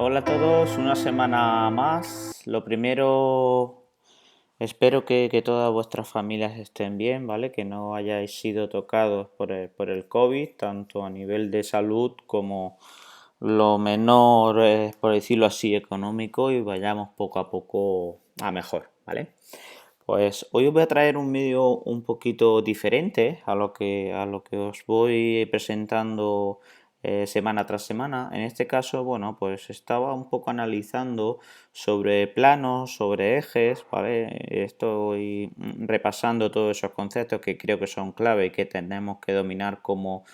Hola a todos, una semana más. Lo primero, espero que todas vuestras familias estén bien, ¿vale? Que no hayáis sido tocados por el COVID, tanto a nivel de salud como lo menor, por decirlo así, económico y vayamos poco a poco a mejor, ¿vale? Pues hoy os voy a traer un vídeo un poquito diferente a lo que os voy presentando semana tras semana. En este caso, bueno, pues estaba un poco analizando sobre planos, sobre ejes, ¿vale? Estoy repasando todos esos conceptos que creo que son clave y que tenemos que dominar como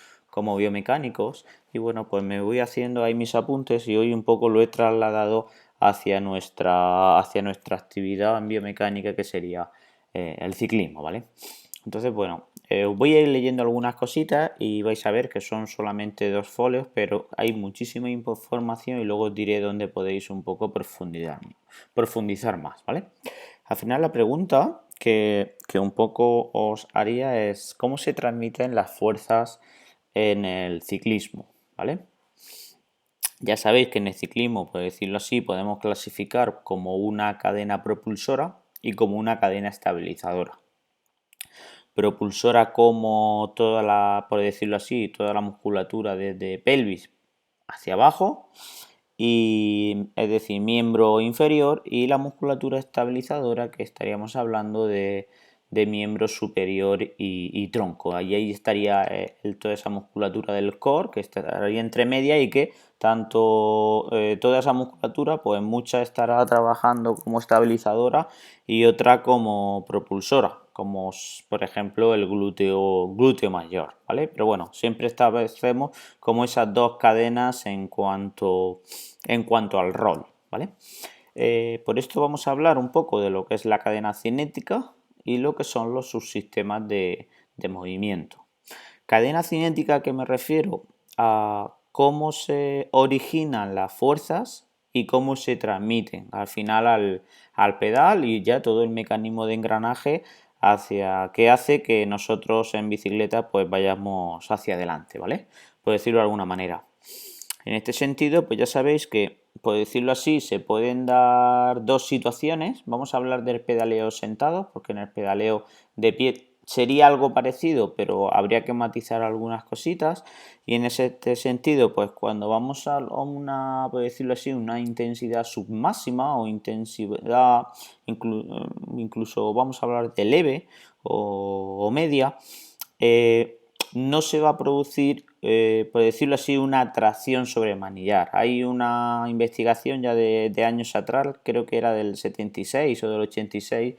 biomecánicos. Y bueno, pues me voy haciendo ahí mis apuntes y hoy un poco lo he trasladado hacia nuestra actividad en biomecánica, que sería el ciclismo, ¿vale? Entonces, bueno, voy a ir leyendo algunas cositas y vais a ver que son solamente 2 folios, pero hay muchísima información y luego os diré dónde podéis un poco profundizar más, ¿vale? Al final la pregunta que un poco os haría es ¿cómo se transmiten las fuerzas en el ciclismo? ¿Vale? Ya sabéis que en el ciclismo, por decirlo así, podemos clasificar como una cadena propulsora y como una cadena estabilizadora. Propulsora como por decirlo así, toda la musculatura desde pelvis hacia abajo, y es decir, miembro inferior, y la musculatura estabilizadora, que estaríamos hablando de miembro superior y tronco. Ahí estaría toda esa musculatura del core, que estaría entre media, y que toda esa musculatura, pues mucha estará trabajando como estabilizadora y otra como propulsora, como por ejemplo el glúteo mayor, ¿vale? Pero bueno, siempre establecemos como esas dos cadenas en cuanto al rol, ¿vale? Por esto vamos a hablar un poco de lo que es la cadena cinética y lo que son los subsistemas de movimiento. Cadena cinética, ¿a qué me refiero? A cómo se originan las fuerzas y cómo se transmiten al final al pedal, y ya todo el mecanismo de engranaje que hace que nosotros en bicicleta pues vayamos hacia adelante, ¿vale? Por decirlo de alguna manera. En este sentido, pues ya sabéis que, por decirlo así, se pueden dar dos situaciones. Vamos a hablar del pedaleo sentado, porque en el pedaleo de pie sería algo parecido, pero habría que matizar algunas cositas. Y en ese sentido, pues cuando vamos a una, por decirlo así, una intensidad submáxima o intensidad, incluso vamos a hablar de leve o media, no se va a producir, por decirlo así, una tracción sobre manillar. Hay una investigación ya de años atrás, creo que era del 76 o del 86,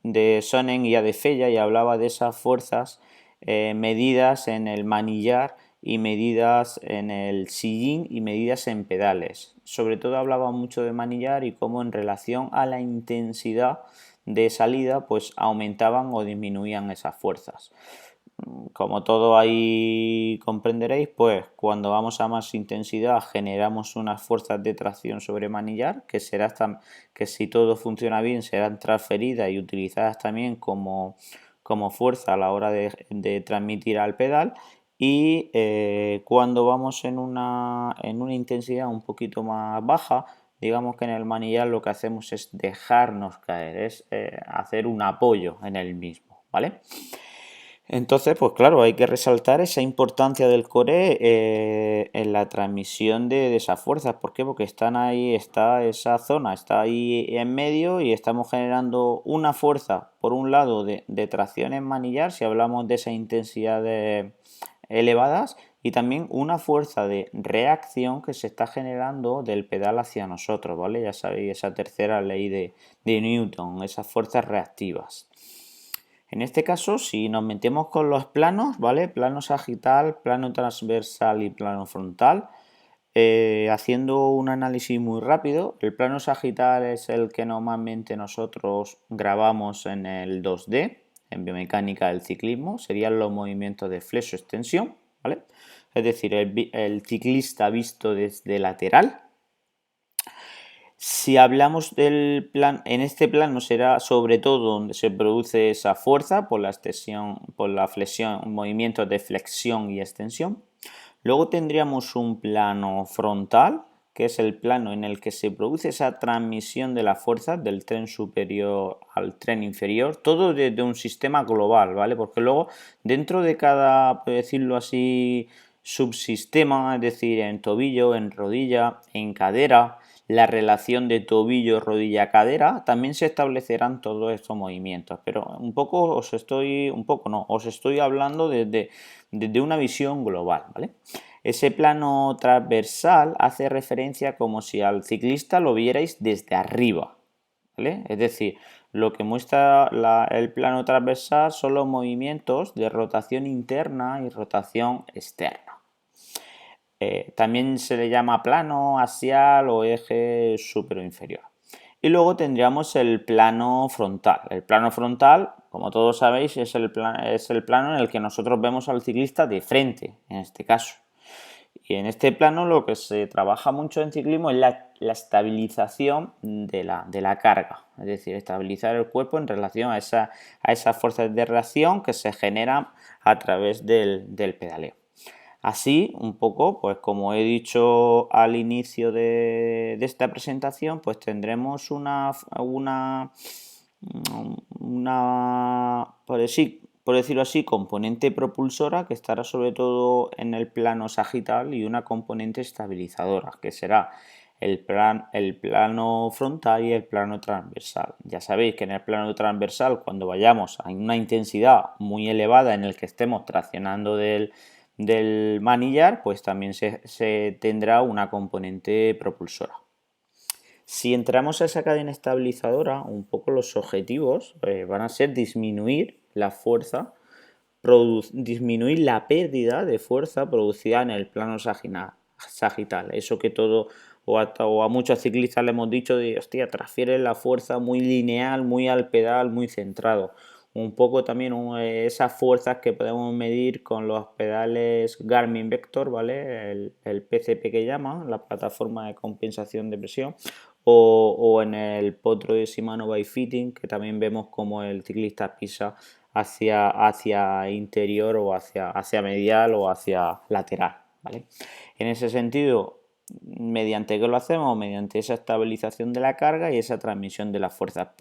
de Sonnen y Adefella, y hablaba de esas fuerzas medidas en el manillar y medidas en el sillín y medidas en pedales. Sobre todo hablaba mucho de manillar y cómo en relación a la intensidad de salida pues aumentaban o disminuían esas fuerzas. Como todo ahí comprenderéis, pues cuando vamos a más intensidad generamos unas fuerzas de tracción sobre manillar que si todo funciona bien serán transferidas y utilizadas también como fuerza a la hora de transmitir al pedal. Y cuando vamos en una intensidad un poquito más baja, digamos que en el manillar lo que hacemos es dejarnos caer, es hacer un apoyo en el mismo, ¿vale? Entonces, pues claro, hay que resaltar esa importancia del core en la transmisión de esas fuerzas. ¿Por qué? Porque están ahí, está esa zona, está ahí en medio, y estamos generando una fuerza, por un lado, de tracción en manillar, si hablamos de esa intensidad elevadas, y también una fuerza de reacción que se está generando del pedal hacia nosotros, ¿vale? Ya sabéis, esa tercera ley de Newton, esas fuerzas reactivas. En este caso, si nos metemos con los planos, ¿vale? Plano sagital, plano transversal y plano frontal, haciendo un análisis muy rápido, el plano sagital es el que normalmente nosotros grabamos en el 2D, en biomecánica del ciclismo, serían los movimientos de flexo-extensión, ¿vale? Es decir, el ciclista visto desde lateral. Si hablamos del plan, en este plano será sobre todo donde se produce esa fuerza por la extensión, por la flexión, movimientos de flexión y extensión. Luego tendríamos un plano frontal, que es el plano en el que se produce esa transmisión de la fuerza del tren superior al tren inferior, todo desde un sistema global, ¿vale? Porque luego dentro de cada, por decirlo así, subsistema, es decir, en tobillo, en rodilla, en cadera, la relación de tobillo, rodilla, cadera, también se establecerán todos estos movimientos. Pero os estoy hablando desde una visión global, ¿vale? Ese plano transversal hace referencia como si al ciclista lo vierais desde arriba, ¿vale? Es decir, lo que muestra el plano transversal son los movimientos de rotación interna y rotación externa. También se le llama plano, axial o eje superior-inferior. Y luego tendríamos el plano frontal. El plano frontal, como todos sabéis, es el plano en el que nosotros vemos al ciclista de frente, en este caso. Y en este plano lo que se trabaja mucho en ciclismo es la estabilización de la carga, es decir, estabilizar el cuerpo en relación a esas fuerzas de reacción que se generan a través del pedaleo. Así, un poco, pues como he dicho al inicio de esta presentación, pues tendremos por decirlo así, componente propulsora que estará sobre todo en el plano sagital y una componente estabilizadora, que será el plano frontal y el plano transversal. Ya sabéis que en el plano transversal, cuando vayamos a una intensidad muy elevada en el que estemos traccionando del manillar, pues también se tendrá una componente propulsora. Si entramos a esa cadena estabilizadora, un poco los objetivos van a ser disminuir la fuerza, disminuir la pérdida de fuerza producida en el plano sagital. Eso que todo, o a muchos ciclistas le hemos dicho de, hostia, transfiere la fuerza muy lineal, muy al pedal, muy centrado. Un poco también esas fuerzas que podemos medir con los pedales Garmin Vector, ¿vale? El PCP que llaman, la plataforma de compensación de presión, o en el potro de Shimano by Fitting, que también vemos como el ciclista pisa hacia interior o hacia medial o hacia lateral, ¿vale? En ese sentido, ¿mediante qué lo hacemos? Mediante esa estabilización de la carga y esa transmisión de la fuerza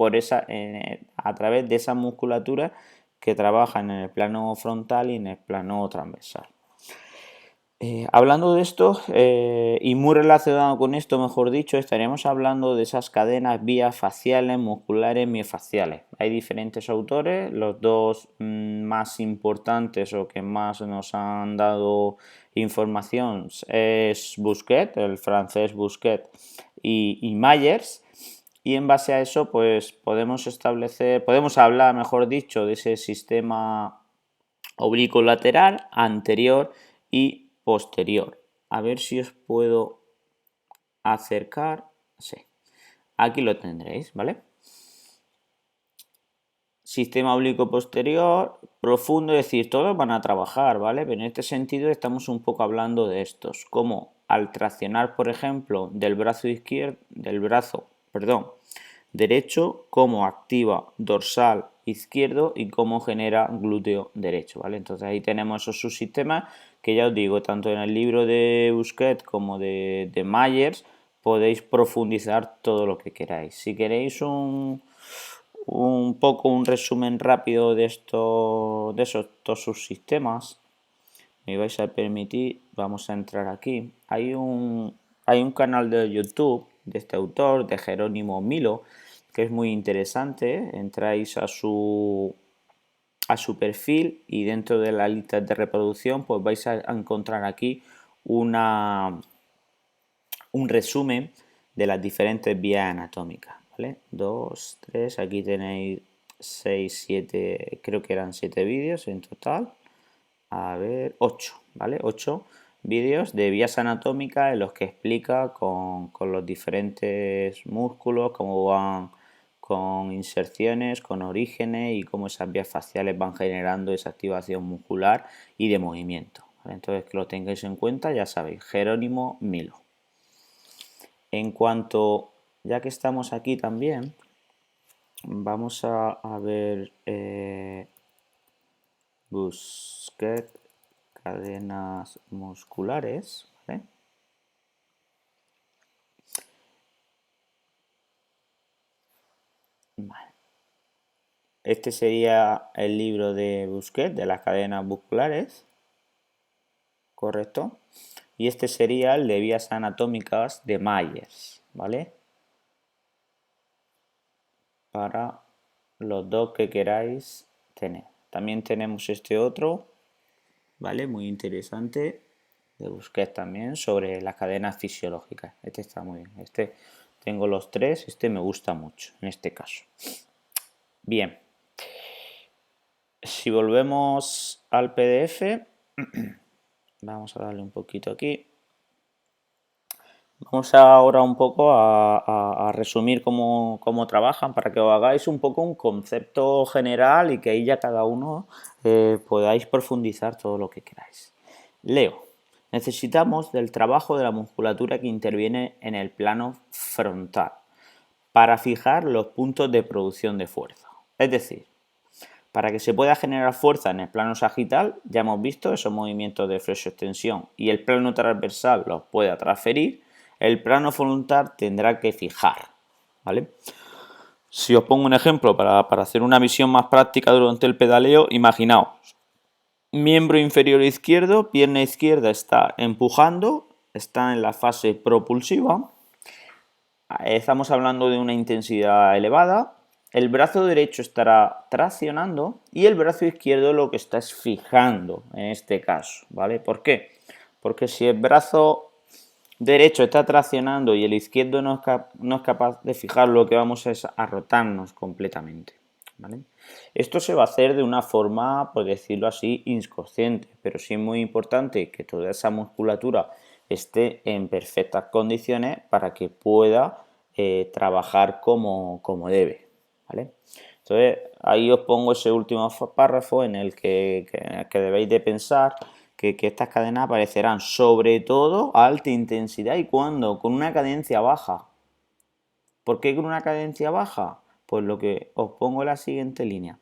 a través de esa musculatura que trabajan en el plano frontal y en el plano transversal. Hablando de esto, y muy relacionado con esto, mejor dicho, estaríamos hablando de esas cadenas vías faciales, musculares, miofaciales. Hay diferentes autores, los dos más importantes o que más nos han dado información es Busquet, el francés Busquet, y Myers. Y en base a eso, pues podemos hablar, mejor dicho, de ese sistema oblicuo lateral, anterior y posterior. A ver si os puedo acercar. Sí. Aquí lo tendréis, ¿vale? Sistema oblicuo posterior, profundo, es decir, todos van a trabajar, ¿vale? Pero en este sentido estamos un poco hablando de estos, como al traccionar, por ejemplo, del brazo derecho, cómo activa dorsal izquierdo y cómo genera glúteo derecho, ¿vale? Entonces ahí tenemos esos subsistemas que ya os digo, tanto en el libro de Busquet como de Myers podéis profundizar todo lo que queráis. Si queréis un resumen rápido de esos dos subsistemas, me vais a permitir, vamos a entrar aquí. Hay un canal de YouTube de este autor, de Jerónimo Milo, que es muy interesante. Entráis a su perfil y dentro de la lista de reproducción pues vais a encontrar aquí un resumen de las diferentes vías anatómicas, ¿vale? 2, 3, aquí tenéis 6, 7, creo que eran 7 vídeos en total. A ver, 8, ¿vale? 8 vídeos de vías anatómicas en los que explica con los diferentes músculos cómo van con inserciones, con orígenes y cómo esas vías faciales van generando esa activación muscular y de movimiento, ¿vale? Entonces que lo tengáis en cuenta, ya sabéis, Jerónimo Milo. En cuanto, ya que estamos aquí también, vamos a ver Busquet, cadenas musculares, ¿vale? Este sería el libro de Busquet, de las cadenas musculares, ¿correcto? Y este sería el de vías anatómicas de Myers, ¿vale? Para los dos que queráis tener. También tenemos este otro, ¿vale? Muy interesante, de Busquets también, sobre las cadenas fisiológicas. Este está muy bien. Este tengo los tres, este me gusta mucho en este caso. Bien, si volvemos al PDF, vamos a darle un poquito aquí. Vamos ahora un poco a resumir cómo trabajan para que os hagáis un poco un concepto general y que ahí ya cada uno podáis profundizar todo lo que queráis. Leo. Necesitamos del trabajo de la musculatura que interviene en el plano frontal para fijar los puntos de producción de fuerza. Es decir, para que se pueda generar fuerza en el plano sagital, ya hemos visto esos movimientos de flexo-extensión y el plano transversal los pueda transferir, el plano frontal tendrá que fijar, ¿vale? Si os pongo un ejemplo para hacer una visión más práctica durante el pedaleo, imaginaos, miembro inferior izquierdo, pierna izquierda está empujando, está en la fase propulsiva, estamos hablando de una intensidad elevada, el brazo derecho estará traccionando y el brazo izquierdo lo que está es fijando en este caso, ¿vale? ¿Por qué? Porque si el brazo derecho está traccionando y el izquierdo no es capaz de fijar, lo que vamos es a rotarnos completamente, ¿vale? Esto se va a hacer de una forma, por decirlo así, inconsciente, pero sí es muy importante que toda esa musculatura esté en perfectas condiciones para que pueda trabajar como debe, ¿vale? Entonces, ahí os pongo ese último párrafo en el que debéis de pensar que estas cadenas aparecerán sobre todo a alta intensidad y cuando con una cadencia baja. ¿Por qué con una cadencia baja? Pues lo que os pongo en la siguiente línea.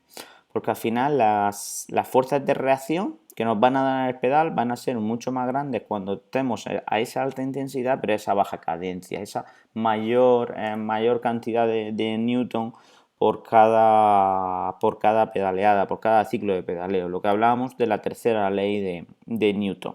Porque al final las fuerzas de reacción que nos van a dar el pedal van a ser mucho más grandes cuando estemos a esa alta intensidad, pero a esa baja cadencia, esa mayor cantidad de newton por cada pedaleada, por cada ciclo de pedaleo. Lo que hablábamos de la tercera ley de Newton.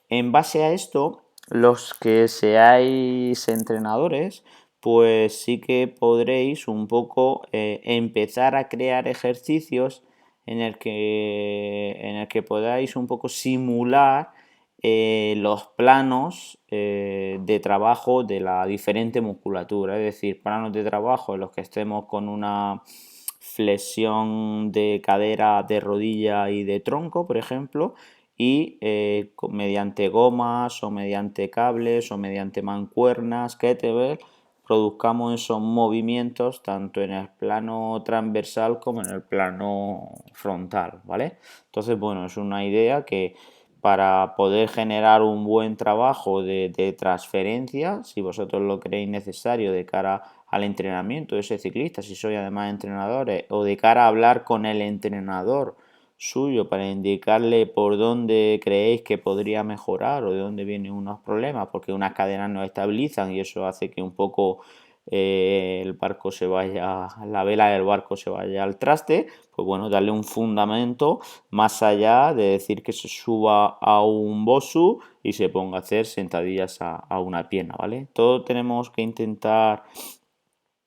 En base a esto, los que seáis entrenadores, pues sí que podréis un poco empezar a crear ejercicios en el que podáis un poco simular los planos de trabajo de la diferente musculatura, es decir, planos de trabajo en los que estemos con una flexión de cadera, de rodilla y de tronco, por ejemplo, y mediante gomas o mediante cables o mediante mancuernas, kettlebell, produzcamos esos movimientos tanto en el plano transversal como en el plano frontal, ¿vale? Entonces, bueno, es una idea que para poder generar un buen trabajo de transferencia, si vosotros lo creéis necesario de cara al entrenamiento de ese ciclista, si sois además entrenadores, o de cara a hablar con el entrenador suyo para indicarle por dónde creéis que podría mejorar o de dónde vienen unos problemas, porque unas cadenas no estabilizan y eso hace que un poco el barco se vaya, la vela del barco se vaya al traste, pues bueno, darle un fundamento más allá de decir que se suba a un bosu y se ponga a hacer sentadillas a una pierna, ¿vale? Todo tenemos que intentar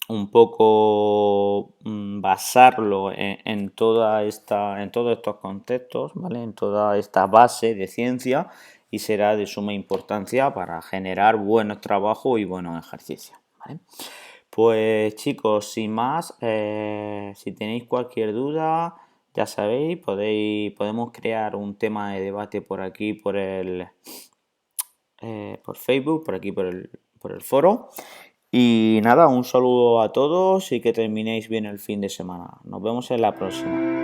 un poco basarlo en todos estos contextos, ¿vale? En toda esta base de ciencia y será de suma importancia para generar buenos trabajos y buenos ejercicios, ¿vale? Pues chicos, sin más, si tenéis cualquier duda, ya sabéis, podemos crear un tema de debate por aquí, por Facebook, por aquí, por el foro. Y nada, un saludo a todos y que terminéis bien el fin de semana. Nos vemos en la próxima.